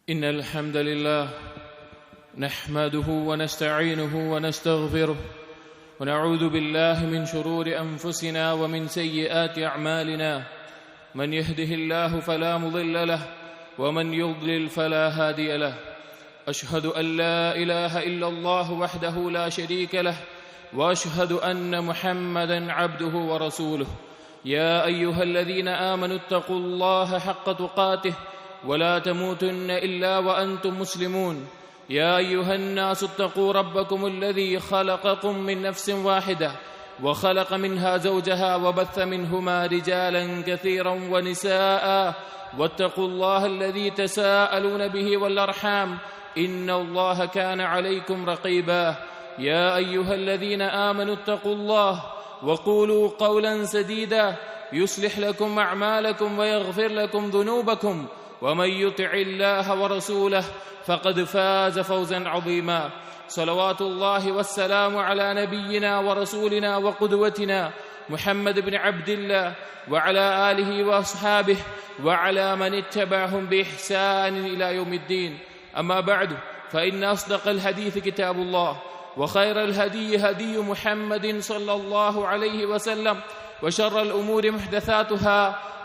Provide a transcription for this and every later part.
إن الحمد لله نحمده ونستعينه ونستغفره ونعوذ بالله من شرور أنفسنا ومن سيئات أعمالنا من يهده الله فلا مضل له ومن يضلل فلا هادي له أشهد أن لا إله إلا الله وحده لا شريك له وأشهد أن محمدا عبده ورسوله يا أيها الذين آمنوا اتقوا الله حق تقاته ولا تموتن إلا وأنتم مسلمون يا أيها الناس اتقوا ربكم الذي خلقكم من نفس واحدة وخلق منها زوجها وبث منهما رجالا كثيرا ونساء واتقوا الله الذي تساءلون به والأرحام إن الله كان عليكم رقيبا يا أيها الذين آمنوا اتقوا الله وقولوا قولا سديدا يصلح لكم أعمالكم ويغفر لكم ذنوبكم ومن يطع الله ورسوله فقد فاز فوزا عظيما صلوات الله والسلام على نبينا ورسولنا وقدوتنا محمد بن عبد الله وعلى آله وأصحابه وعلى من اتبعهم بإحسان إلى يوم الدين أما بعد فإن أصدق الحديث كتاب الله وخير الهدي هدي محمد صلى الله عليه وسلم وشر الأمور محدثاتها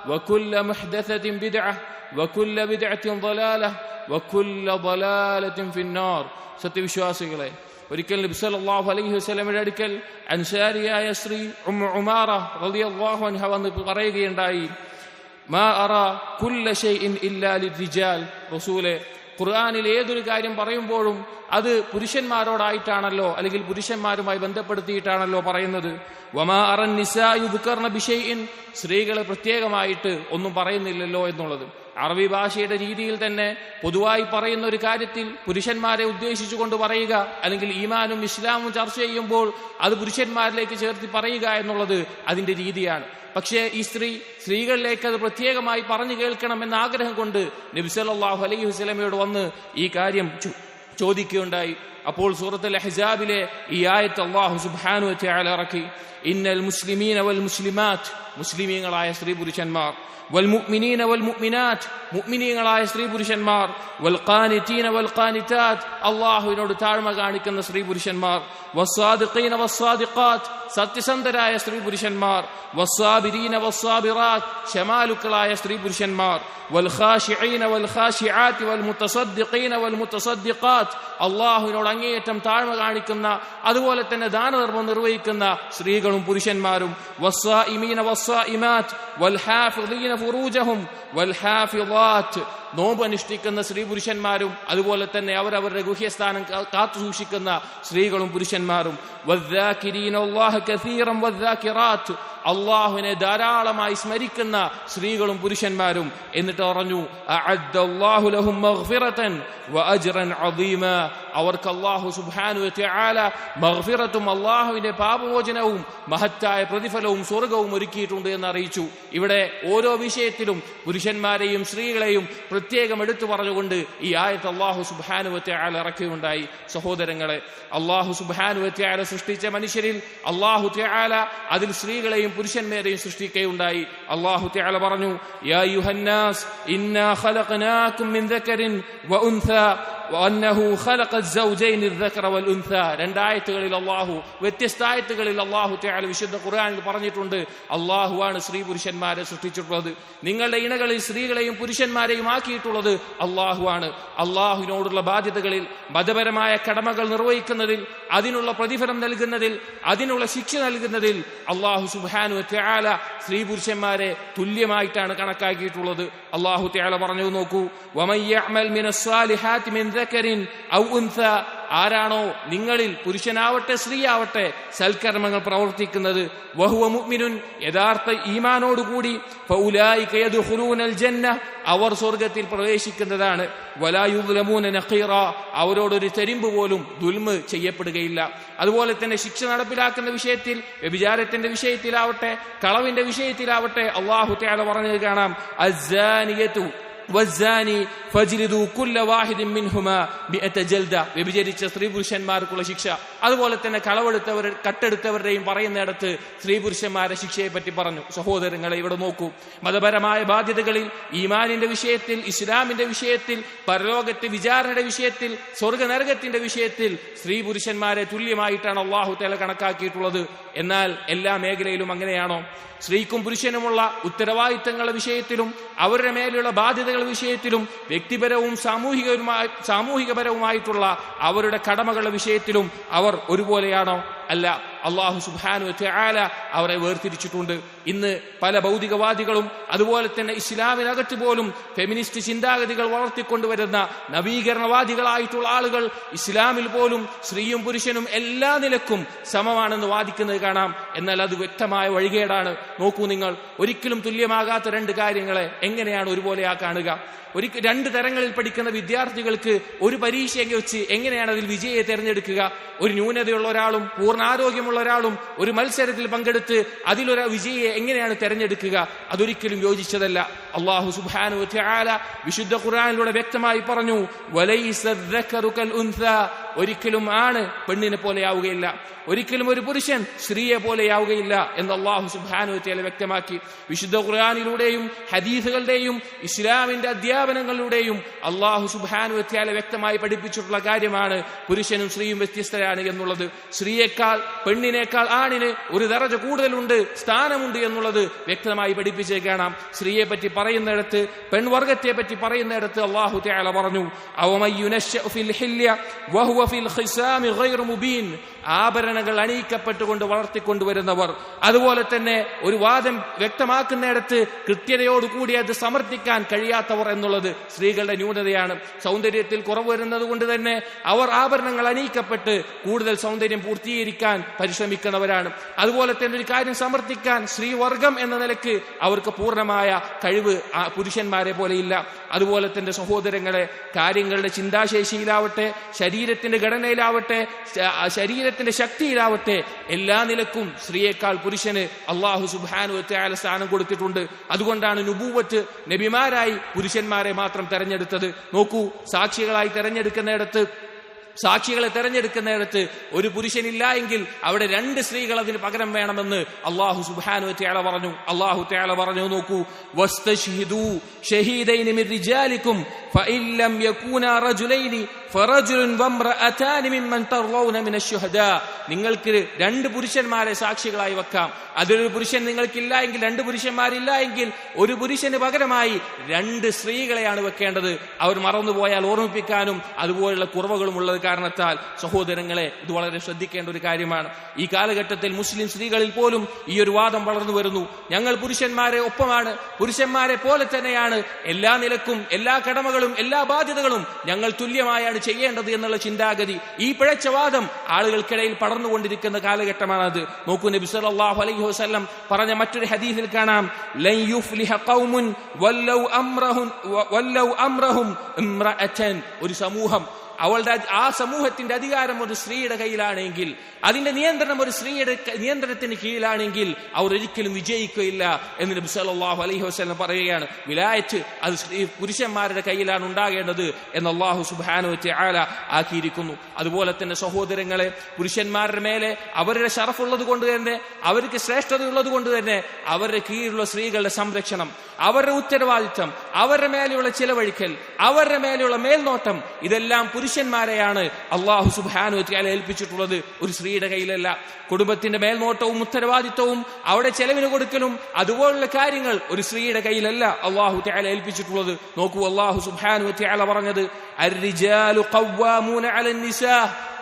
وكل محدثة بدعة وكل بدعة ضلالة وكل ضلالة في النار. സത്യവിശ്വാസികളെ, ഒരിക്കൽ നബി സല്ലല്ലാഹു അലൈഹി വസല്ലമയുടെ അടുക്കൽ അൻസാരിയായ സ്ത്രീ ഉമ്മു ഉമാറ റളിയല്ലാഹു അൻഹ വന്ന് പറയുകയുണ്ടായി, മാ അറാ കുല്ല ഷൈഇൻ ഇല്ലാ ലിർരിജാൽ. റസൂലേ, ഖുർആനിൽ ഏതൊരു കാര്യം പറയുമ്പോഴും അത് പുരുഷന്മാരോടായിട്ടാണല്ലോ, അല്ലെങ്കിൽ പുരുഷന്മാരുമായി ബന്ധപ്പെടുത്തിയിട്ടാണല്ലോ പറയുന്നത്. വമാ അറൻ നിസാ യുദ്കർന ബിശൈഇൻ, സ്ത്രീകളെ പ്രത്യേകമായിട്ട് ഒന്നും പറയുന്നില്ലല്ലോ എന്നുള്ളത്. അറബി ഭാഷയുടെ രീതിയിൽ തന്നെ പൊതുവായി പറയുന്ന ഒരു കാര്യത്തിൽ പുരുഷന്മാരെ ഉദ്ദേശിച്ചുകൊണ്ട് പറയുക, അല്ലെങ്കിൽ ഈമാനും ഇസ്ലാമും ചർച്ച ചെയ്യുമ്പോൾ അത് പുരുഷന്മാരിലേക്ക് ചേർത്ത് പറയുക എന്നുള്ളത് അതിന്റെ രീതിയാണ്. പക്ഷേ ഈ സ്ത്രീകളിലേക്ക് അത് പ്രത്യേകമായി പറഞ്ഞു കേൾക്കണമെന്ന ആഗ്രഹം കൊണ്ട് നബി സല്ലല്ലാഹു അലൈഹി വസല്ലമയോട് വന്ന് ഈ കാര്യം ചോദിക്കുകയുണ്ടായി. അപ്പോൾ സൂറത്തുൽ അഹ്സാബിലെ ഈ ആയത്ത് അല്ലാഹു സുബ്ഹാനഹു വ തആല ഇറക്കി, ഇന്നൽ മുസ്ലിമീന വൽ മുസ്ലിമാത്ത്, മുസ്ലിമീങ്ങളായ സ്ത്രീ പുരുഷന്മാർ, വൽ മുഅ്മിനീന വൽ മുഅ്മിനാത്ത്, മുഅ്മിനീങ്ങളായ സ്ത്രീ പുരുഷന്മാർ, വൽ ഖാനിതീന വൽ ഖാനിതാത്ത്, അല്ലാഹുവിനോട് താഴ്മ കാണിക്കുന്ന സ്ത്രീ പുരുഷന്മാർ, വസ്സാദിഖീന വസ്സാദിഖാത്ത്, സത്യസന്ധരായ സ്ത്രീ പുരുഷന്മാർ, വസ്സാബിരീന വസ്സാബിറാത്ത്, ക്ഷമാലുക്കളായ സ്ത്രീ പുരുഷന്മാർ, വൽ ഖാശിഈന വൽ ഖാശിആത്ത് വൽ മുതസദ്ദിഖീന വൽ മുതസദ്ദിഖാത്ത്, അല്ലാഹുവിനോട് അങ്ങേയറ്റം താഴ്മ കാണിക്കുന്ന അതുപോലെ തന്നെ ദാനധർമ്മം നിർവഹിക്കുന്ന സ്ത്രീകളും പുരുഷന്മാരും, വസ്സായിമീന വസ്സായിമാത്ത് വൽ ഹാഫിളീന ഫുറൂജഹും വൽ ഹാഫിളാത്ത്, നോമ്പ് അനുഷ്ഠിക്കുന്ന സ്ത്രീ പുരുഷന്മാരും അതുപോലെ തന്നെ അവരവരുടെ ഗുഹ്യസ്ഥാനം കാത്തു സൂക്ഷിക്കുന്ന സ്ത്രീകളും പുരുഷന്മാരും, വദ്ദാകിരീന അല്ലാഹ കസീറൻ വദ്ദാകിറാത്ത്, അല്ലാഹുവിനെ ധാരാളമായി സ്മരിക്കുന്ന സ്ത്രീകളും പുരുഷന്മാരും. എന്നിട്ട് പറഞ്ഞു, അഅദ്ദല്ലാഹു ലഹും മഗ്ഫിറതൻ വഅജ്റൻ അദീമ, അവർക്ക് അല്ലാഹു സുബ്ഹാനഹു വ തആല മഗ്ഫിറത്തും അല്ലാഹുവിന്റെ പാപമോചനവും മഹത്തായ പ്രതിഫലവും സ്വർഗ്ഗവും ഒരുക്കിയിട്ടുണ്ട് എന്ന് അറിയിച്ചു. ഇവിടെ ഓരോ വിഷയത്തിലും പുരുഷന്മാരെയും സ്ത്രീകളെയും പ്രത്യേകം എടുത്തു പറഞ്ഞുകൊണ്ട് ഈ ആയത്ത് അല്ലാഹു സുബ്ഹാനഹു വ തആല ഇറക്കുകയുണ്ടായി. സഹോദരങ്ങളെ, അല്ലാഹു സുബ്ഹാനഹു വ തആല സൃഷ്ടിച്ച മനുഷ്യരിൽ അല്ലാഹു തആല അതിൽ സ്ത്രീകളെയും പുരുഷന്മാരെയും സൃഷ്ടിക്കുകയുണ്ടായി. അല്ലാഹു തആല പറഞ്ഞു, യാ അയ്യുഹന്നാസ് ഇന്നാ ഖലഖനാകും മിൻ ദക്കറിൻ വ ഉൻസാ വഅന്നഹു ഖലഖ സൗജൈനി الذكر والانثى. രണ്ടായത്തുകളിൽ അല്ലാഹു, വ്യത്യസ്ത ആയത്തുകളിൽ അല്ലാഹു തആല വിശുദ്ധ ഖുർആനിൽ പറഞ്ഞിട്ടുണ്ട്, അല്ലാഹുവാണ് സ്ത്രീ പുരുഷന്മാരെ സൃഷ്ടിച്ചിട്ടുള്ളത്, നിങ്ങളുടെ ഇണകളിൽ സ്ത്രീകളെയും പുരുഷന്മാരെയും ആക്കിയിട്ടുള്ളത് അല്ലാഹുവാണ്. അല്ലാഹുവിനോടുള്ള ബാധ്യതകളിൽ, മതപരമായ കടമകൾ നിർവഹിക്കുന്നതിൽ, അതിനുള്ള പ്രതിഫലം നൽകുന്നതിൽ, അതിനുള്ള ശിക്ഷ നൽകുന്നതിൽ അല്ലാഹു സുബ്ഹാനഹു വ തആല സ്ത്രീ പുരുഷന്മാരെ തുല്യമായിട്ടാണ് കണക്കാക്കിയിട്ടുള്ളത്. അല്ലാഹു തആല പറഞ്ഞു, നോക്കൂ, വമൻ യഅമൽ മിനസ് സാലിഹാത്തി മിൻ ദക്കറിൻ ഔ ഉൻസാ, ആരാണോ നിങ്ങളിൽ പുരുഷനാവട്ടെ സ്ത്രീയാവട്ടെ സൽക്കർമ്മങ്ങൾ പ്രവർത്തിക്കുന്നത്, വഹുവ മുഅ്മിനുൻ, യഥാർത്ഥ ഈമാനോടുകൂടി, ഫൗലായിക യദ്ഖുലൂനൽ ജന്ന, അവർ സ്വർഗ്ഗത്തിൽ പ്രവേശിക്കുന്നതാണ്, വലാ യുദ്ലമൂന നഖീറ, അവരോടൊരു തരിമ്പ് പോലും ദുൽമ് ചെയ്യപ്പെടുകയില്ല. അതുപോലെ തന്നെ ശിക്ഷ നടപ്പിലാക്കുന്ന വിഷയത്തിൽ, വ്യഭിചാരത്തിന്റെ വിഷയത്തിലാവട്ടെ കളവിന്റെ വിഷയത്തിലാവട്ടെ അല്ലാഹു തആല പറഞ്ഞത് കാണാം, അസ്സാനിയതു വസ്സാനി ഫജ്ലിദു കുല്ല വാഹിദിൻ മിൻഹുമാ ബിഅത ജൽദ, വ്യഭിചരിച്ച സ്ത്രീ പുരുഷന്മാർക്കുള്ള ശിക്ഷ. അതുപോലെ തന്നെ കട്ടെടുത്തവരുടെയും പറയുന്നിടത്ത് സ്ത്രീ പുരുഷന്മാരുടെ ശിക്ഷയെ പറ്റി പറഞ്ഞു. സഹോദരങ്ങളെ, ഇവിടെ നോക്കൂ, മതപരമായ ബാധ്യതകളിൽ, ഈമാനിന്റെ വിഷയത്തിൽ, ഇസ്ലാമിന്റെ വിഷയത്തിൽ, പരലോകത്തെ വിചാരണയുടെ വിഷയത്തിൽ, സ്വർഗനരകത്തിന്റെ വിഷയത്തിൽ സ്ത്രീ പുരുഷന്മാരെ തുല്യമായിട്ടാണ് അല്ലാഹു തആല കണക്കാക്കിയിട്ടുള്ളത്. എന്നാൽ എല്ലാ മേഖലയിലും അങ്ങനെയാണോ? സ്ത്രീക്കും പുരുഷനുമുള്ള ഉത്തരവാദിത്തങ്ങളുടെ വിഷയത്തിലും അവരുടെ മേലുള്ള ബാധ്യതകളുടെ വിഷയത്തിലും വ്യക്തിപരവും സാമൂഹികപരവുമായിട്ടുള്ള അവരുടെ കടമകളുടെ വിഷയത്തിലും അവർ ഒരുപോലെയാണോ? അല്ല. അല്ലാഹു സുബ്ഹാനഹു വ തആല അവരെ വേർതിരിച്ചിട്ടുണ്ട്. ഇന്ന് പല ഭൗതികവാദികളും അതുപോലെ തന്നെ ഇസ്ലാമിനകത്ത് പോലും ഫെമിനിസ്റ്റ് ചിന്താഗതികൾ വളർത്തിക്കൊണ്ടുവരുന്ന നവീകരണവാദികളായിട്ടുള്ള ആളുകൾ ഇസ്ലാമിൽ പോലും സ്ത്രീയും പുരുഷനും എല്ലാ നിലക്കും സമമാണെന്ന് വാദിക്കുന്നത് കാണാം. എന്നാൽ അത് വ്യക്തമായ വഴികേടാണ്. നോക്കൂ നിങ്ങൾ, ഒരിക്കലും തുല്യമാകാത്ത രണ്ട് കാര്യങ്ങളെ എങ്ങനെയാണ് ഒരുപോലെയാ കാണുക? രണ്ട് തരങ്ങളിൽ പഠിക്കുന്ന വിദ്യാർത്ഥികൾക്ക് ഒരു പരീക്ഷയൊക്കെ വെച്ച് എങ്ങനെയാണ് അതിൽ വിജയിയെ തെരഞ്ഞെടുക്കുക? ഒരു ന്യൂനതയുള്ള ഒരാളും പൂർണ്ണാരോഗ്യമുള്ള ഒരാളും ഒരു മത്സരത്തിൽ പങ്കെടുത്ത് അതിലൊരു വിജയിയെ എങ്ങനെയാണ് തെരഞ്ഞെടുക്കുക? അതൊരിക്കലും യോജിച്ചതല്ല. അല്ലാഹു സുബ്ഹാനഹു വ തആല വിശുദ്ധ ഖുർആനിലൂടെ വ്യക്തമായി പറഞ്ഞു, വലൈസ ദക്കറു കൽ ഉൻസാ, ഒരിക്കലും ആണ് പെണ്ണിനെ പോലെയാവുകയില്ല, ഒരിക്കലും ഒരു പുരുഷൻ സ്ത്രീയെ പോലെയാവുകയില്ല എന്ന് അല്ലാഹു സുബ്ഹാനഹു വ തആല വ്യക്തമാക്കി. വിശുദ്ധ ഖുർആനിലൂടെയും ഹദീസുകളുടെയും ഇസ്ലാമിന്റെ അധ്യാപനങ്ങളിലൂടെയും അല്ലാഹു സുബ്ഹാനഹു വ തആല വ്യക്തമായി പഠിപ്പിച്ചിട്ടുള്ള കാര്യമാണ് പുരുഷനും സ്ത്രീയും വ്യത്യസ്തരാണ് എന്നുള്ളത്. സ്ത്രീയേക്കാൾ പെണ്ണിനേക്കാൾ ആണിന് ഒരു ദറജ കൂടുതലുണ്ട്, സ്ഥാനമുണ്ട് എന്നുള്ളത് വ്യക്തമായി പഠിപ്പിച്ചേ കാണാം. സ്ത്രീയെ പറ്റി പറയുന്നിടത്ത്, പെൺവർഗത്തെ പറ്റി പറയുന്നിടത്ത് അല്ലാഹു തആല പറഞ്ഞു, അവമയുനശ്ശഉ ഫിൽ ഹില്യ വഹുവ ഫിൽ ഖിസാമി ഗൈറു മുബീൻ, ആഭരണങ്ങൾ അണിയിക്കപ്പെട്ടുകൊണ്ട് വളർത്തിക്കൊണ്ടുവരുന്നവർ. അതുപോലെ തന്നെ ഒരു വാദം വ്യക്തമാക്കുന്നിടത്ത് കൃത്യതയോടുകൂടി അത് സമർത്ഥിക്കാൻ കഴിയാത്തവർ എന്നുള്ളത് സ്ത്രീകളുടെ ന്യൂനതയാണ്. സൗന്ദര്യത്തിൽ കുറവ് വരുന്നത് കൊണ്ട് തന്നെ അവർ ആഭരണങ്ങൾ അണിയിക്കപ്പെട്ട് കൂടുതൽ സൗന്ദര്യം പൂർത്തീകരിക്കാൻ പരിശ്രമിക്കുന്നവരാണ്. അതുപോലെ തന്നെ ഒരു കാര്യം സമർത്ഥിക്കാൻ സ്ത്രീവർഗം എന്ന നിലയ്ക്ക് അവർക്ക് പൂർണ്ണമായ കഴിവ് പുരുഷന്മാരെ പോലെയില്ല. അതുപോലെ തന്നെ സഹോദരങ്ങളെ, കാര്യങ്ങളുടെ ചിന്താശേഷിയിലാവട്ടെ, ശരീരത്തിന്റെ ഘടനയിലാവട്ടെ, ശരീരത്തിന്റെ ശക്തിയിലാവട്ടെ, എല്ലാ നിലക്കും സ്ത്രീയേക്കാൾ പുരുഷന് അല്ലാഹു സുബ്ഹാനഹു വ തആല സ്ഥാനം കൊടുത്തിട്ടുണ്ട്. അതുകൊണ്ടാണ് നുബൂവത്ത്, നബിമാരായി പുരുഷന്മാരെ മാത്രം തെരഞ്ഞെടുത്തത്. നോക്കൂ, സാക്ഷികളെ തെരഞ്ഞെടുക്കുന്നിടത്ത് ഒരു പുരുഷനില്ല എങ്കിൽ അവിടെ രണ്ട് സ്ത്രീകൾ അതിന് പകരം വേണമെന്ന് അല്ലാഹു സുബ്ഹാനഹു വ തആല പറഞ്ഞു. അല്ലാഹു തആല പറഞ്ഞു, നോക്കൂ, വസ്തശ്ഹിദൂ ഷഹീദൈനി മിൻ റിജാലിക്കും ഫഇൻ ലം യകൂനാ റജുലൈനി ഫറജുലുൻ വംറഅതാനി മിമ്മൻ തർളൗന മിനശ് ശുഹദാ, നിങ്ങൾക്ക് രണ്ട് പുരുഷന്മാരെ സാക്ഷികളായി വെക്കാം. അതിലൊരു പുരുഷൻ നിങ്ങൾക്കില്ല എങ്കിൽ, രണ്ട് പുരുഷന്മാരില്ല എങ്കിൽ ഒരു പുരുഷന് പകരമായി രണ്ട് സ്ത്രീകളെയാണ് വെക്കേണ്ടത്. അവർ മറന്നുപോയാൽ ഓർമ്മിപ്പിക്കാനും അതുപോലുള്ള കുറവുകളും ഉള്ളത് കാരണത്താൽ സഹോദരങ്ങളെ, ഇത് വളരെ ശ്രദ്ധിക്കേണ്ട ഒരു കാര്യമാണ്. ഈ കാലഘട്ടത്തിൽ മുസ്ലിം സ്ത്രീകളിൽ പോലും ഈ ഒരു വാദം വളർന്നു വരുന്നു. ഞങ്ങൾ പുരുഷന്മാരെ ഒപ്പമാണ്, പുരുഷന്മാരെ പോലെ തന്നെയാണ് എല്ലാ നിലക്കും, എല്ലാ കടമകളും, എല്ലാ ബാധ്യതകളും ഞങ്ങൾ തുല്യമായാണ് ചെയ്യേണ്ടത് എന്നുള്ള ചിന്താഗതി, ഈ പിഴച്ച വാദം ആളുകൾക്കിടയിൽ പടർന്നുകൊണ്ടിരിക്കുന്ന കാലഘട്ടമാണത്. നോക്കൂ, നബി സല്ലല്ലാഹു അലൈഹി വസല്ലം പറഞ്ഞ മറ്റൊരു ഹദീസിൽ കാണാം, ലൻ യുഫ്ലിഹ ഖൗമുൻ വല്ലൗ അംറഹും ഇംറഅതൻ, ഒരു സമൂഹം, അവളുടെ ആ സമൂഹത്തിന്റെ അധികാരം ഒരു സ്ത്രീയുടെ കയ്യിലാണെങ്കിൽ, അതിന്റെ നിയന്ത്രണം ഒരു സ്ത്രീയുടെ നിയന്ത്രണത്തിന് കീഴിലാണെങ്കിൽ അവർ ഒരിക്കലും വിജയിക്കുകയില്ല എന്ന് നബി സല്ലല്ലാഹു അലൈഹി വസല്ലം പറയുകയാണ്. വിലായത്ത് അത് പുരുഷന്മാരുടെ കയ്യിലാണ് ഉണ്ടാകേണ്ടത് എന്ന് അല്ലാഹു സുബ്ഹാനഹു വ തആല ആക്കിയിരിക്കുന്നു. അതുപോലെ തന്നെ സഹോദരങ്ങളെ, പുരുഷന്മാരുടെ മേലെ അവരുടെ ശറഫുള്ളത് കൊണ്ട് തന്നെ, അവർക്ക് ശ്രേഷ്ഠതയുള്ളത് കൊണ്ട് തന്നെ അവരുടെ കീഴിലുള്ള സ്ത്രീകളുടെ സംരക്ഷണം, അവരുടെ ഉത്തരവാദിത്വം, അവരുടെ മേലെയുള്ള ചിലവഴിക്കൽ, അവരുടെ മേലെയുള്ള മേൽനോട്ടം, ഇതെല്ലാം പുരുഷന്മാരെയാണ് അല്ലാഹു സുബ്ഹാനഹു വ തആല ഏൽപ്പിച്ചിട്ടുള്ളത്, ഒരു സ്ത്രീയുടെ കയ്യിലല്ല. കുടുംബത്തിന്റെ മേൽനോട്ടവും ഉത്തരവാദിത്വവും അവിടെ ചെലവിന് കൊടുക്കലും അതുപോലുള്ള കാര്യങ്ങൾ ഒരു സ്ത്രീയുടെ കയ്യിലല്ല അല്ലാഹു തആല ഏൽപ്പിച്ചിട്ടുള്ളത്. നോക്കൂ, അല്ലാഹു സുബ്ഹാനഹു വ തആല പറഞ്ഞത്, അർരിജാലു ഖവ്വാമൂന അലൻ നിസാ,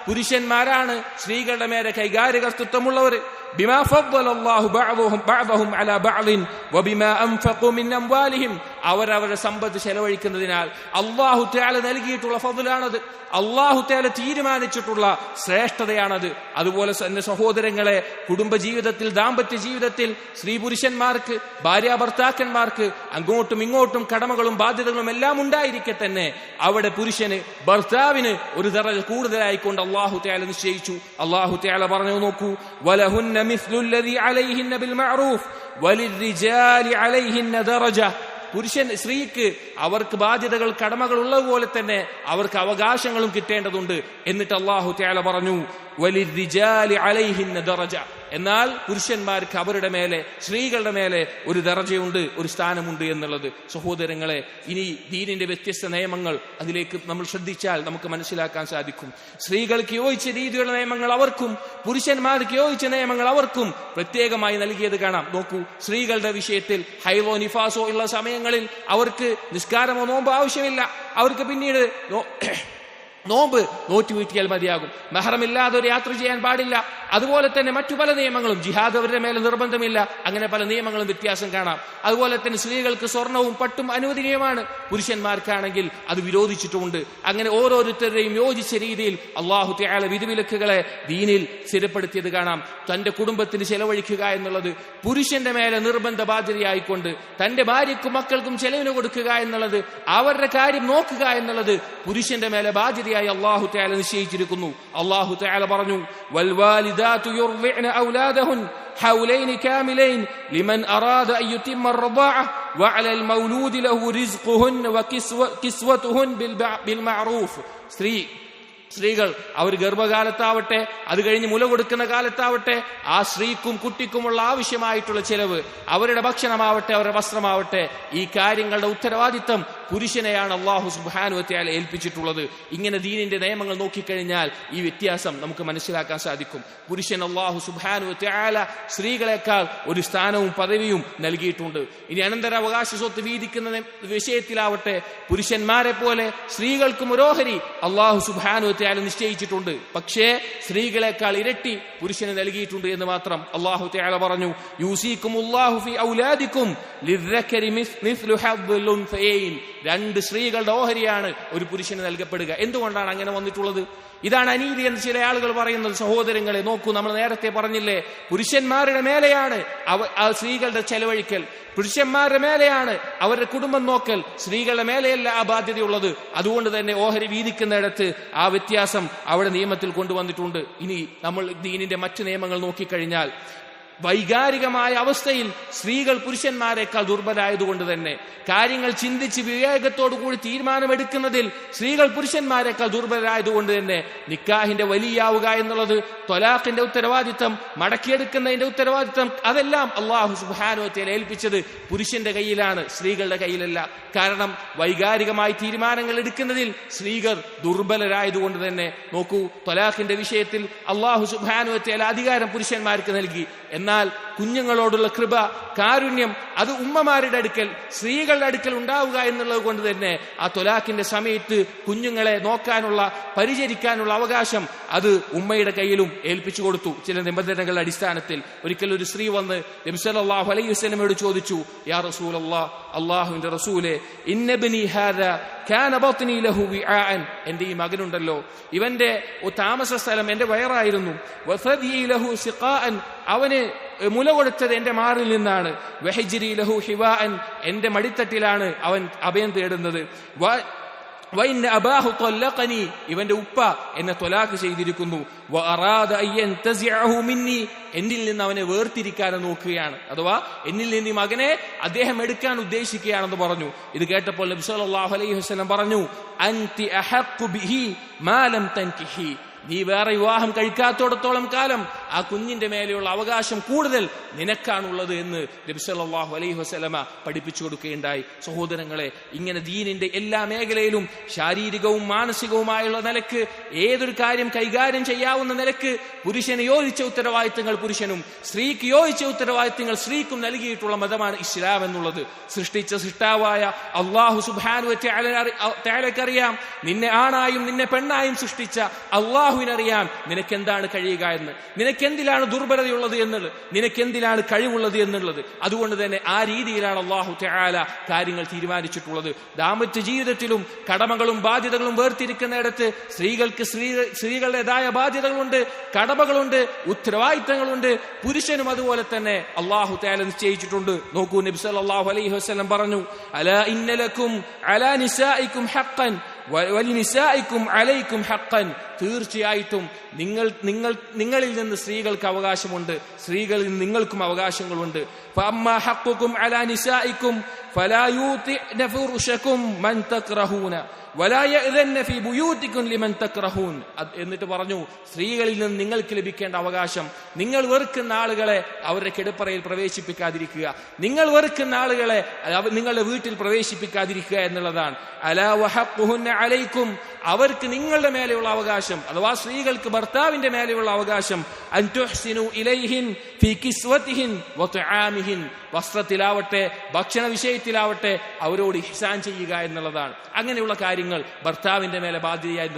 പുരുഷന്മാരാണ് സ്ത്രീകളുടെ മേലെ കൈകാര്യകർത്തൃത്വമുള്ളവർ. ബിമാ ഫദ്ദലല്ലാഹു ബഅദഹും അലാ ബഅദിൻ വബിമാ അൻഫഖു മിൻ അംവാലിഹിം, അവരവരുടെ സമ്പത്ത് ചെലവഴിക്കുന്നതിനാൽ അല്ലാഹു തആല നൽകിയിട്ടുള്ള ഫദ്ലാണത്, അല്ലാഹു തആല തീരുമാനിച്ചിട്ടുള്ള ശ്രേഷ്ഠതയാണത്. അതുപോലെ തന്നെ സഹോദരങ്ങളെ, കുടുംബജീവിതത്തിൽ, ദാമ്പത്യ ജീവിതത്തിൽ സ്ത്രീ പുരുഷന്മാർക്ക്, ഭാര്യാഭർത്താക്കന്മാർക്ക് അങ്ങോട്ടും ഇങ്ങോട്ടും കടമകളും ബാധ്യതകളും എല്ലാം ഉണ്ടായിരിക്കെ തന്നെ അവിടെ പുരുഷന്, ഭർത്താവിന് ഒരു ദറജ കൂടുതലായിക്കൊണ്ട് അല്ലാഹു തആല നിശ്ചയിച്ചു. അല്ലാഹു തആല പറഞ്ഞു, നോക്കൂ, വലഹുന്ന മിസ്ലുല്ലദീ അലൈഹിന്ന ബിൽ മഅറൂഫ് വലിർരിജാലി അലൈഹിന്ന ദറജ, സ്ത്രീക്ക് അവർക്ക് ബാധ്യതകൾ കടമകൾ ഉള്ളതുപോലെ തന്നെ അവർക്ക് അവകാശങ്ങളും കിട്ടേണ്ടതുണ്ട്. എന്നിട്ട് അല്ലാഹു തആല പറഞ്ഞു വലിർരിജാലി അലൈഹിന്ന ദറജ, എന്നാൽ പുരുഷന്മാർക്ക് അവരുടെ മേലെ സ്ത്രീകളുടെ മേലെ ഒരു ദറജയുണ്ട്, ഒരു സ്ഥാനമുണ്ട് എന്നുള്ളത്. സഹോദരങ്ങളെ, ഇനി ദീനിന്റെ വ്യത്യസ്ത നിയമങ്ങൾ അതിലേക്ക് നമ്മൾ ശ്രദ്ധിച്ചാൽ നമുക്ക് മനസ്സിലാക്കാൻ സാധിക്കും. സ്ത്രീകൾക്ക് യോജിച്ച രീതിയുള്ള നിയമങ്ങൾ അവർക്കും പുരുഷന്മാർക്ക് യോജിച്ച നിയമങ്ങൾ അവർക്കും പ്രത്യേകമായി നൽകിയത് കാണാം. നോക്കൂ, സ്ത്രീകളുടെ വിഷയത്തിൽ ഹൈദോ നിഫാസോ ഉള്ള സമയങ്ങളിൽ അവർക്ക് നിസ്കാരമോ നോമ്പോ ആവശ്യമില്ല. അവർക്ക് പിന്നീട് നോമ്പ് നോറ്റ് വീട്ടിയാൽ മതിയാകും. മെഹ്റമില്ലാതെ ഒരു യാത്ര ചെയ്യാൻ പാടില്ല. അതുപോലെ തന്നെ മറ്റു പല നിയമങ്ങളും, ജിഹാദ് അവരുടെ മേലെ നിർബന്ധമില്ല. അങ്ങനെ പല നിയമങ്ങളും വ്യത്യാസം കാണാം. അതുപോലെ തന്നെ സ്ത്രീകൾക്ക് സ്വർണവും പട്ടും അനുവദനീയമാണ്, പുരുഷന്മാർക്കാണെങ്കിൽ അത് വിരോധിച്ചിട്ടുമുണ്ട്. അങ്ങനെ ഓരോരുത്തരുടെയും യോജിച്ച രീതിയിൽ അല്ലാഹു തആല വിധിവിലക്കുകളെ ദീനിൽ സ്ഥിരപ്പെടുത്തിയത് കാണാം. തന്റെ കുടുംബത്തിന് ചെലവഴിക്കുക എന്നുള്ളത് പുരുഷന്റെ മേലെ നിർബന്ധ ബാധ്യതയായിക്കൊണ്ട് തന്റെ ഭാര്യക്കും മക്കൾക്കും ചെലവിന് കൊടുക്കുക എന്നുള്ളത്, അവരുടെ കാര്യം നോക്കുക എന്നുള്ളത് പുരുഷന്റെ മേലെ ബാധ്യതയായി അല്ലാഹു തആല നിശ്ചയിച്ചിരിക്കുന്നു. അല്ലാഹു തആല പറഞ്ഞു വൽവാലിദാതു യുർദിഅന ഔലാദഹുൻ ഹൗലൈനി കാമിലൈൻ ലിമൻ അറാദ അൻ യുതിമ്മ الرضاعة وعلى المولود له رزقهن وكسوتهن بالمعروف. സ്ത്രീകൾ അവർ ഗർഭകാലത്താവട്ടെ അത് കഴിഞ്ഞ് മുല കൊടുക്കുന്ന കാലത്താവട്ടെ ആ സ്ത്രീക്കും കുട്ടിക്കുമുള്ള ആവശ്യമായിട്ടുള്ള ചെലവ്, അവരുടെ ഭക്ഷണമാവട്ടെ അവരുടെ വസ്ത്രമാവട്ടെ, ഈ കാര്യങ്ങളുടെ ഉത്തരവാദിത്തം പുരുഷനെയാണ് അല്ലാഹു സുബ്ഹാനഹു വ തആല ഏൽപ്പിച്ചിട്ടുള്ളത്. ഇങ്ങനെ ദീനിന്റെ നിയമങ്ങൾ നോക്കിക്കഴിഞ്ഞാൽ ഈ വ്യത്യാസം നമുക്ക് മനസ്സിലാക്കാൻ സാധിക്കും. പുരുഷൻ അല്ലാഹു സുബ്ഹാനഹു വ തആല സ്ത്രീകളെക്കാൾ ഒരു സ്ഥാനവും പദവിയും നൽകിയിട്ടുണ്ട്. ഇനി അനന്തരാവകാശ സ്വത്ത് വീതിക്കുന്ന വിഷയത്തിലാവട്ടെ പുരുഷന്മാരെ പോലെ സ്ത്രീകൾക്കും ഒരു ഓഹരി അല്ലാഹു സുബ്ഹാനഹു വ തആല നിശ്ചയിച്ചിട്ടുണ്ട്. പക്ഷേ സ്ത്രീകളെക്കാൾ ഇരട്ടി പുരുഷന് നൽകിയിട്ടുണ്ട് എന്ന് മാത്രം. അല്ലാഹു തആല പറഞ്ഞു യൂസീകുമുല്ലാഹു ഫീ ഔലാദികും ലിദ്ദക്കരി മിസ്ലു ഹദ്ദിൽ ഉൻസയൈൻ. രണ്ട് സ്ത്രീകളുടെ ഓഹരിയാണ് ഒരു പുരുഷന് നൽകപ്പെടുക. എന്തുകൊണ്ടാണ് അങ്ങനെ വന്നിട്ടുള്ളത്? ഇതാണ് അനീതി എന്ന് ചില ആളുകൾ പറയുന്നത്. സഹോദരങ്ങളെ നോക്കൂ, നമ്മൾ നേരത്തെ പറഞ്ഞില്ലേ, പുരുഷന്മാരുടെ മേലെയാണ് സ്ത്രീകളുടെ ചെലവഴിക്കൽ, പുരുഷന്മാരുടെ മേലെയാണ് അവരുടെ കുടുംബം നോക്കൽ, സ്ത്രീകളുടെ മേലെയല്ല ആ ബാധ്യതയുള്ളത്. അതുകൊണ്ട് തന്നെ ഓഹരി വീതിക്കുന്നിടത്ത് ആ വ്യത്യാസം അവിടെ നിയമത്തിൽ കൊണ്ടുവന്നിട്ടുണ്ട്. ഇനി നമ്മൾ ദീനിന്റെ മറ്റു നിയമങ്ങൾ നോക്കിക്കഴിഞ്ഞാൽ വൈകാരികമായ അവസ്ഥയിൽ സ്ത്രീകൾ പുരുഷന്മാരെക്കാൾ ദുർബലായതുകൊണ്ട് തന്നെ കാര്യങ്ങൾ ചിന്തിച്ച് വിവേകത്തോടുകൂടി തീരുമാനമെടുക്കുന്നതിൽ സ്ത്രീകൾ പുരുഷന്മാരെക്കാൾ ദുർബലരായതുകൊണ്ട് തന്നെ നിക്കാഹിന്റെ വലിയാവുക എന്നുള്ളത്, ത്വലാഖിന്റെ ഉത്തരവാദിത്തം, മടക്കിയെടുക്കുന്നതിന്റെ ഉത്തരവാദിത്തം, അതെല്ലാം അല്ലാഹു സുബ്ഹാനഹു വ തആല ഏൽപ്പിച്ചത് പുരുഷന്റെ കയ്യിലാണ്, സ്ത്രീകളുടെ കയ്യിലല്ല. കാരണം വൈകാരികമായി തീരുമാനങ്ങൾ എടുക്കുന്നതിൽ സ്ത്രീകൾ ദുർബലരായതുകൊണ്ട് തന്നെ. നോക്കൂ, ത്വലാഖിന്റെ വിഷയത്തിൽ അല്ലാഹു സുബ്ഹാനഹു വ തആല അധികാരം പുരുഷന്മാർക്ക് നൽകി. എന്നാൽ കുഞ്ഞുങ്ങളോടുള്ള കൃപ, കാരുണ്യം അത് ഉമ്മമാരുടെ അടുക്കൽ, സ്ത്രീകളുടെ അടുക്കൽ ഉണ്ടാവുക എന്നുള്ളത് കൊണ്ട് തന്നെ ആ ത്വലാഖിന്റെ സമയത്ത് കുഞ്ഞുങ്ങളെ നോക്കാനുള്ള, പരിചരിക്കാനുള്ള അവകാശം അത് ഉമ്മയുടെ കയ്യിലും ഏൽപ്പിച്ചു കൊടുത്തു ചില നിബന്ധനകളുടെ അടിസ്ഥാനത്തിൽ. ഒരിക്കൽ ഒരു സ്ത്രീ വന്ന് നബി സല്ലല്ലാഹു അലൈഹി വസല്ലമയോട് ചോദിച്ചു, യാ റസൂലല്ലാഹ്, അല്ലാഹുവിന്റെ റസൂലേ, ഇന്നബ്നി ഹാദാ കാന ബത്നി ലഹു വിആൻ, എന്റെ ഈ മകനുണ്ടല്ലോ ഇവന്റെ താമസ സ്ഥലം എന്റെ വയറായിരുന്നു, വഫദി ലഹു സിഖാൻ, അവന് മുല കൊടുത്തത് എന്റെ മാറിൽ നിന്നാണ്, വഹിജ്രി ലഹു ഹിവാൻ, എന്റെ മടിത്തട്ടിലാണ് അവൻ അഭയം തേടുന്നത്, വഇന്ന അബാഹു ത്വല്ലഖനി, ഇവന്റെ ഉപ്പ എന്നെ ത്വലാഖ് ചെയ്തിരിക്കുന്നു, വഅറാദ അൻ യൻതസിഅഹു മിന്നി, എന്നിൽ നിന്ന് അവനെ വേർതിരിക്കാൻ നോക്കുകയാണ്, അഥവാ എന്നിൽ നിന്ന് ഈ മകനെ അദ്ദേഹം എടുക്കാൻ ഉദ്ദേശിക്കുകയാണെന്ന് പറഞ്ഞു. ഇത് കേട്ടപ്പോൾ നബി സല്ലല്ലാഹു അലൈഹി വസല്ലം പറഞ്ഞു, അൻതി അഹഖു ബിഹി മാ ലം തൻകിഹി, നീ വേറെ വിവാഹം കഴിക്കാത്തോടത്തോളം കാലം ആ കുഞ്ഞിന്റെ മേലെയുള്ള അവകാശം കൂടുതൽ നിനക്കാണുള്ളത് എന്ന് നബി സല്ലല്ലാഹു അലൈഹി വസല്ലമ പഠിപ്പിച്ചു കൊടുക്കുകയുണ്ടായി. സഹോദരങ്ങളെ, ഇങ്ങനെ ദീനിന്റെ എല്ലാ മേഖലയിലും ശാരീരികവും മാനസികവുമായുള്ള നിലക്ക് ഏതൊരു കാര്യം കൈകാര്യം ചെയ്യാവുന്ന നിലക്ക് പുരുഷന് യോജിച്ച ഉത്തരവാദിത്തങ്ങൾ പുരുഷനും സ്ത്രീക്ക് യോജിച്ച ഉത്തരവാദിത്തങ്ങൾ സ്ത്രീക്കും നൽകിയിട്ടുള്ള മതമാണ് ഇസ്ലാം എന്നുള്ളത്. സൃഷ്ടിച്ച സൃഷ്ടാവായ അല്ലാഹു സുബ്ഹാനഹു വ തആലക്കറിയാം, നിന്നെ ആണായും നിന്നെ പെണ്ണായും സൃഷ്ടിച്ച അല്ലാഹുവിനറിയാം നിനക്കെന്താണ് കഴിയുക എന്ന്, നിനക്കെന്തിലാണ് ദുർബലതയുള്ളത് എന്നുള്ളത്, നിനക്കെന്തിലാണ് കഴിവുള്ളത് എന്നുള്ളത്. അതുകൊണ്ട് തന്നെ ആ രീതിയിലാണ് അല്ലാഹു തആല കാര്യങ്ങൾ തീരുമാനിച്ചിട്ടുള്ളത്. ദാമ്പത്യ ജീവിതത്തിലും കടമകളും ബാധ്യതകളും വേർതിരിക്കുന്നിടത്ത് സ്ത്രീകൾക്ക് സ്ത്രീകളുടേതായ ബാധ്യതകളുണ്ട്, കടമകളുണ്ട്, ഉത്തരവാദിത്തങ്ങളുണ്ട്. പുരുഷനും അതുപോലെ തന്നെ അല്ലാഹു തആല നിശ്ചയിച്ചിട്ടുണ്ട്. നോക്കൂ, നബി സല്ലല്ലാഹു അലൈഹി വസല്ലം പറഞ്ഞു, അലാ ഇന്ന ലക്കും അലാ നിസാഇക്കും ഹഖ്ഖൻ വലിനിസാഇക്കും അലൈക്കും ഹഖ്ഖൻ, തീർച്ചയായിട്ടും നിങ്ങളിൽ നിന്ന് സ്ത്രീകൾക്ക് അവകാശമുണ്ട്, സ്ത്രീകളിൽ നിങ്ങൾക്കും അവകാശങ്ങളുണ്ട്. ഫഅമ്മാ ഹഖ്ഖുകും അലാ നിസാഇകും ഫലാ യൂതിഅന ഫുർഷകും മൻ തക്റഹൂന വലാ യഅ്ദന്ന ഫീ ബുയൂതികും ലിമൻ തക്റഹൂൻ. എന്നിട്ട് പറഞ്ഞു, സ്ത്രീകളിൽ നിന്ന് നിങ്ങൾക്ക് ലഭിക്കേണ്ട അവകാശം നിങ്ങൾ വെറുക്കുന്ന ആളുകളെ അവരുടെ കിടപ്പറയിൽ പ്രവേശിപ്പിക്കാതിരിക്കുക, നിങ്ങൾ വെറുക്കുന്ന ആളുകളെ നിങ്ങളുടെ വീട്ടിൽ പ്രവേശിപ്പിക്കാതിരിക്കുക എന്നുള്ളതാണ്. അലാ വഹഖുഹുന്ന അലൈക്കും, അവർക്ക് നിങ്ങളുടെ മേലെയുള്ള അവകാശം, അഥവാ സ്ത്രീകൾക്ക് ഭർത്താവിന്റെ മേലെയുള്ള അവകാശം, അൻ തുഹ്സിനു ഇലൈഹിൻ ഫീ കിസ്വതിഹിൻ വതആമിഹിൻ, വസ്ത്രത്തിലാവട്ടെ ഭക്ഷണ വിഷയത്തിലാവട്ടെ അവരോട് ഇഹ്സാൻ ചെയ്യുക എന്നുള്ളതാണ്. അങ്ങനെയുള്ള കാര്യങ്ങൾ ഭർത്താവിന്റെ മേലെ ബാധ്യതയായി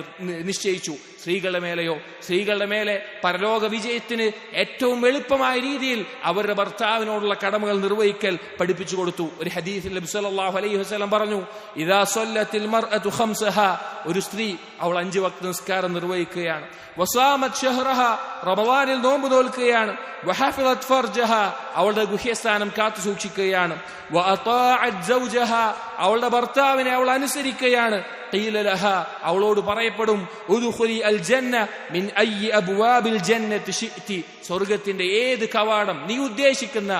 നിശ്ചയിച്ചു. സ്ത്രീകളുടെ മേലെ പരലോക വിജയത്തിന് ഏറ്റവും എളുപ്പമായ രീതിയിൽ അവരുടെ ഭർത്താവിനോടുള്ള കടമകൾ നിർവഹിക്കൽ പഠിപ്പിച്ചു കൊടുത്തു. ഒരു ഹദീസിൽ നബി സല്ലല്ലാഹു അലൈഹി വസല്ലം പറഞ്ഞു, ഇദാ സല്ലത്തിൽ മർഅതു ഖംസഹാ, ഒരു സ്ത്രീ അവൾ 5 വക്ത് നിസ്കാരം നിർവഹിക്കുകയാണ്, വസാമത് ഷഹ്റഹ, റമളാനിൽ നോമ്പ് നോൽക്കുകയാണ്, വഹഫിളത് ഫർജഹ, അവളുടെ ഗുഹ്യസ്ഥാനം കാത്തു സൂക്ഷിക്കുകയാണ്, വഅതാഅത് സൗജഹ, അവളുടെ ഭർത്താവിനെ അവൾ അനുസരിക്കുകയാണ്, ഖീല ലഹ, അവളോട് പറയപ്പെടും, ഉദ്ഖുലി അൽ ജന്ന മിൻ അയ്യി അബ്വാബിൽ ജന്നത്തി ശിഅ്തി, സ്വർഗ്ഗത്തിന്റെ ഏത് കവാടം, നീ ഉദ്ദേശിക്കുന്ന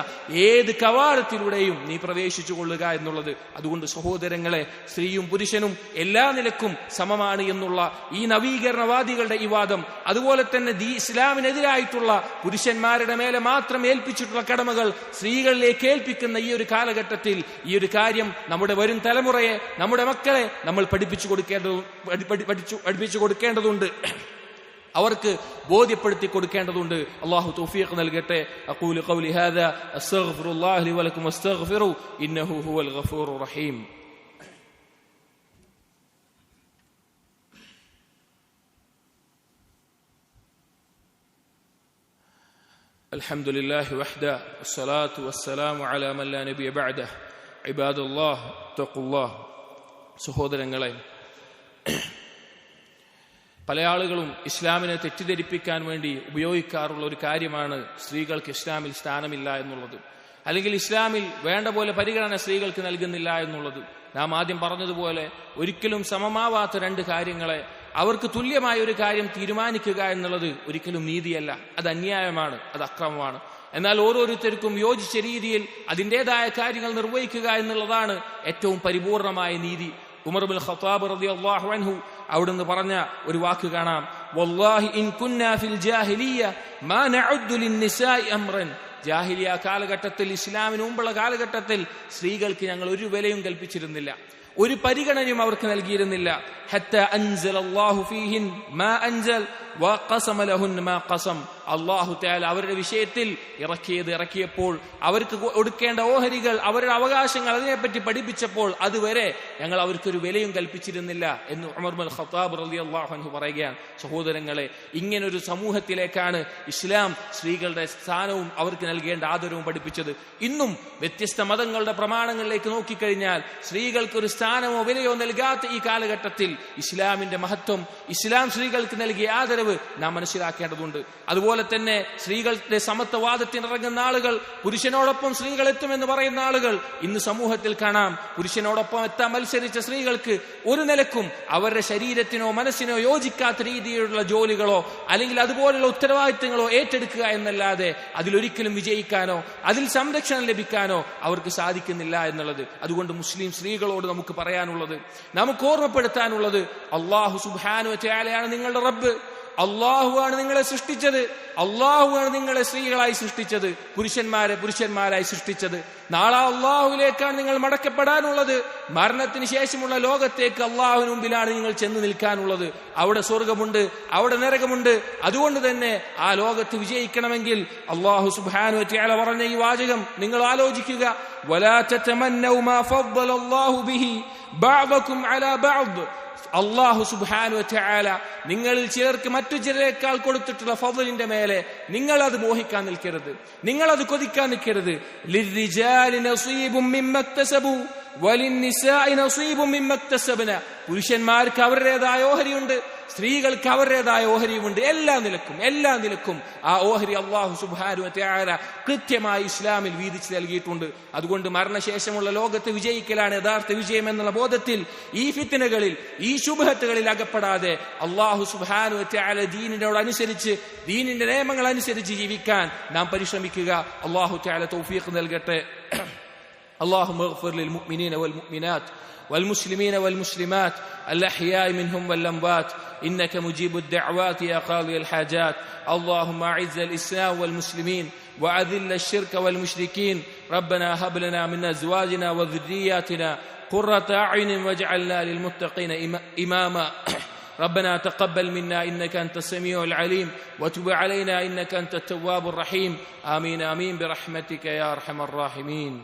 ഏത് കവാടത്തിലൂടെയും നീ പ്രവേശിച്ചു കൊള്ളുക എന്നുള്ളത്. അതുകൊണ്ട് സഹോദരങ്ങളെ, സ്ത്രീയും പുരുഷനും എല്ലാ നിലക്കും സമമാണ് എന്നുള്ള ഈ നവീകരണവാദികളുടെ ഈ വാദം, അതുപോലെ തന്നെ ഇസ്ലാമിനെതിരായിട്ടുള്ള പുരുഷന്മാരുടെ മേലെ മാത്രം ഏൽപ്പിച്ചിട്ടുള്ള കടമകൾ സ്ത്രീകളിലേക്ക് ഏൽപ്പിക്കുന്ന ഈ ഒരു കാലഘട്ടത്തിൽ ഈ ഒരു കാര്യം നമ്മുടെ വരും തലമുറയെ, നമ്മുടെ മക്കളെ നമ്മൾ പഠിപ്പിച്ചു കൊടുക്കേണ്ടതുണ്ട്, അവർക്ക് ബോധ്യപ്പെടുത്തി കൊടുക്കേണ്ടതുണ്ട്. അല്ലാഹു തൗഫീഖ് നൽകട്ടെ. അഖൂലു ഖൗലി ഹാദാ അസ്തഗ്ഫിറുല്ലാഹ ലി വലക്കും വസ്തഗ്ഫിറു ഇന്നഹു ഹുവൽ ഗഫൂറുർ റഹീം. അൽഹംദുലില്ലാഹി വഹ്ദഹു വസ്സലാത്തു വസ്സലാമു അലാ മൻ ലാ നബിയ ബഅദഹു. ഇബാദല്ലാഹ് തഖുല്ലാഹ്. സഹോദരങ്ങളെ, പല ആളുകളും ഇസ്ലാമിനെ തെറ്റിദ്ധരിപ്പിക്കാൻ വേണ്ടി ഉപയോഗിക്കാറുള്ള ഒരു കാര്യമാണ് സ്ത്രീകൾക്ക് ഇസ്ലാമിൽ സ്ഥാനമില്ല എന്നുള്ളത്, അല്ലെങ്കിൽ ഇസ്ലാമിൽ വേണ്ട പോലെ പരിഗണന സ്ത്രീകൾക്ക് നൽകുന്നില്ല എന്നുള്ളത്. നാം ആദ്യം പറഞ്ഞതുപോലെ ഒരിക്കലും സമമാവാത്ത 2 കാര്യങ്ങളെ അവർക്ക് തുല്യമായ ഒരു കാര്യം തീരുമാനിക്കുക എന്നുള്ളത് ഒരിക്കലും നീതിയല്ല, അത് അന്യായമാണ്, അത് അക്രമമാണ്. എന്നാൽ ഓരോരുത്തർക്കും യോജിച്ച രീതിയിൽ അതിൻ്റെതായ കാര്യങ്ങൾ നിർവഹിക്കുക എന്നുള്ളതാണ് ഏറ്റവും പരിപൂർണമായ നീതി. ഉമർ ഇബ്നുൽ ഖത്താബ് റളിയല്ലാഹു അൻഹു അവിടുന്ന് പറഞ്ഞ ഒരു വാക്ക് കാണാം, വല്ലാഹി ഇൻ കുന്നാ ഫിൽ ജാഹിലിയ്യ മാ നഉദ്ദു ലിന്നിസാഇ അംറൻ. ജാഹിലിയ കാലഘട്ടത്തിൽ, ഇസ്ലാമിന് മുമ്പുള്ള കാലഘട്ടത്തിൽ സ്ത്രീകൾക്ക് ഞങ്ങൾ ഒരു വിലയും കൽപ്പിച്ചിരുന്നില്ല, ഒരു പരിഗണനയും അവർക്ക് നൽകിയിരുന്നില്ല. ഹത്ത അൻസലല്ലാഹു ഫീഹിൻ മാ അൻസൽ വഖസമ ലഹുൻ മാ ഖസം. അല്ലാഹു തആല അവരുടെ വിഷയത്തിൽ ഇറക്കിയപ്പോൾ അവർക്ക് കൊടുക്കേണ്ട ഓഹരികൾ, അവരുടെ അവകാശങ്ങൾ, അതിനെപ്പറ്റി പഠിപ്പിച്ചപ്പോൾ അതുവരെ ഞങ്ങൾ അവർക്കൊരു വിലയും കൽപ്പിച്ചിരുന്നില്ല എന്ന് ഉമർ ഇബ്നുൽ ഖത്താബ് റളിയല്ലാഹു അൻഹു പറയുകയാണ്. സഹോദരങ്ങളെ, ഇങ്ങനൊരു സമൂഹത്തിലേക്കാണ് ഇസ്ലാം സ്ത്രീകളുടെ സ്ഥാനവും അവർക്ക് നൽകേണ്ട ആദരവും പഠിപ്പിച്ചത്. ഇന്നും വ്യത്യസ്ത മതങ്ങളുടെ പ്രമാണങ്ങളിലേക്ക് നോക്കിക്കഴിഞ്ഞാൽ സ്ത്രീകൾക്കൊരു സ്ഥാനമോ വിലയോ നൽകാത്ത ഈ കാലഘട്ടത്തിൽ ഇസ്ലാമിന്റെ മഹത്വം, ഇസ്ലാം സ്ത്രീകൾക്ക് നൽകിയ ആദരവ് നാം മനസ്സിലാക്കേണ്ടതുണ്ട്. അതുപോലെ തന്നെ സ്ത്രീകളുടെ സമത്വവാദത്തിന് ഇറങ്ങുന്ന ആളുകൾ, പുരുഷനോടൊപ്പം സ്ത്രീകൾ എത്തുമെന്ന് പറയുന്ന ആളുകൾ ഇന്ന് സമൂഹത്തിൽ കാണാം. പുരുഷനോടൊപ്പം എത്താൻ മത്സരിച്ച സ്ത്രീകൾക്ക് ഒരു നിലക്കും അവരുടെ ശരീരത്തിനോ മനസ്സിനോ യോജിക്കാത്ത രീതിയിലുള്ള ജോലികളോ അല്ലെങ്കിൽ അതുപോലുള്ള ഉത്തരവാദിത്തങ്ങളോ ഏറ്റെടുക്കുക എന്നല്ലാതെ അതിലൊരിക്കലും വിജയിക്കാനോ അതിൽ സംരക്ഷണം ലഭിക്കാനോ അവർക്ക് സാധിക്കുന്നില്ല എന്നുള്ളത്. അതുകൊണ്ട് മുസ്ലിം സ്ത്രീകളോട് നമുക്ക് പറയാനുള്ളത്, നമുക്ക് ഓർമ്മപ്പെടുത്താനുള്ളത്, അല്ലാഹു സുബ്ഹാനഹു വ തആലയാണ് നിങ്ങളുടെ റബ്ബ്. അള്ളാഹുവാണ് നിങ്ങളെ സൃഷ്ടിച്ചത്, അള്ളാഹുവാണ് നിങ്ങളെ സ്ത്രീകളായി സൃഷ്ടിച്ചത്, പുരുഷന്മാരായി സൃഷ്ടിച്ചത്. നാളെ അള്ളാഹുവിലേക്കാണ് നിങ്ങൾ മടക്കപ്പെടാനുള്ളത്. മരണത്തിന് ശേഷമുള്ള ലോകത്തേക്ക് അള്ളാഹുവിന് മുമ്പിലാണ് നിങ്ങൾ ചെന്ന് നിൽക്കാനുള്ളത്. അവിടെ സ്വർഗമുണ്ട്, അവിടെ നരകമുണ്ട്. അതുകൊണ്ട് തന്നെ ആ ലോകത്ത് വിജയിക്കണമെങ്കിൽ അള്ളാഹു സുബ്ഹാനഹു വ തആല പറഞ്ഞ ഈ വാചകം നിങ്ങൾ ആലോചിക്കുക. വലാ തതമന്നൗ മാ ഫദ്ദലല്ലാഹു ബിഹി ബഅദകും അലാ ബഅദ്. അല്ലാഹു സുബ്ഹാനഹു വ തആല നിങ്ങളിൽ ചിലർക്ക് മറ്റു ചിലരെക്കാൾ കൊടുത്തിട്ടുള്ള ഫദ്ലിന്റെ മേലെ നിങ്ങൾ അത് മോഹിക്കാൻ നിൽക്കരുത്, നിങ്ങൾ അത് കൊതിക്കാൻ നിൽക്കരുത്. ലിർരിജാലി നസീബും മിമ്മക്തസബു വലിന്നിസാഇ നസീബും മിമ്മക്തസബന. പുരുഷന്മാർക്ക് അവരുടേതായ ഓഹരിയുണ്ട്, സ്ത്രീകൾക്ക് അവരുടേതായ ഓഹരിയുമുണ്ട്. എല്ലാ നിലക്കും ആ ഓഹരി അല്ലാഹു സുബ്ഹാനഹു വ തആല കൃത്യമായി ഇസ്ലാമിൽ വീതിച്ചു നൽകിയിട്ടുണ്ട്. അതുകൊണ്ട് മരണശേഷമുള്ള ലോകത്ത് വിജയിക്കലാണ് യഥാർത്ഥ വിജയം എന്നുള്ള ബോധത്തിൽ ഈ ഫിത്നകളിൽ, ഈ ശുബ്ഹത്തുകളിൽ അകപ്പെടാതെ അല്ലാഹു സുബ്ഹാനഹു വ തആല ദീനിനോടനുസരിച്ച്, ദീനിന്റെ നിയമങ്ങൾ അനുസരിച്ച് ജീവിക്കാൻ നാം പരിശ്രമിക്കുക. അല്ലാഹു തആല തൗഫീഖ് നൽകട്ടെ. اللهم اغفر للمؤمنين والمؤمنات والمسلمين والمسلمات الأحياء منهم والأموات إنك مجيب الدعوات يا قاضي الحاجات. اللهم أعز الإسلام والمسلمين وأذل الشرك والمشركين. ربنا هب لنا من أزواجنا وذرياتنا قرة أعين واجعلنا للمتقين إماما. ربنا تقبل منا إنك أنت السميع العليم وتب علينا إنك أنت التواب الرحيم. آمين آمين برحمتك يا أرحم الراحمين.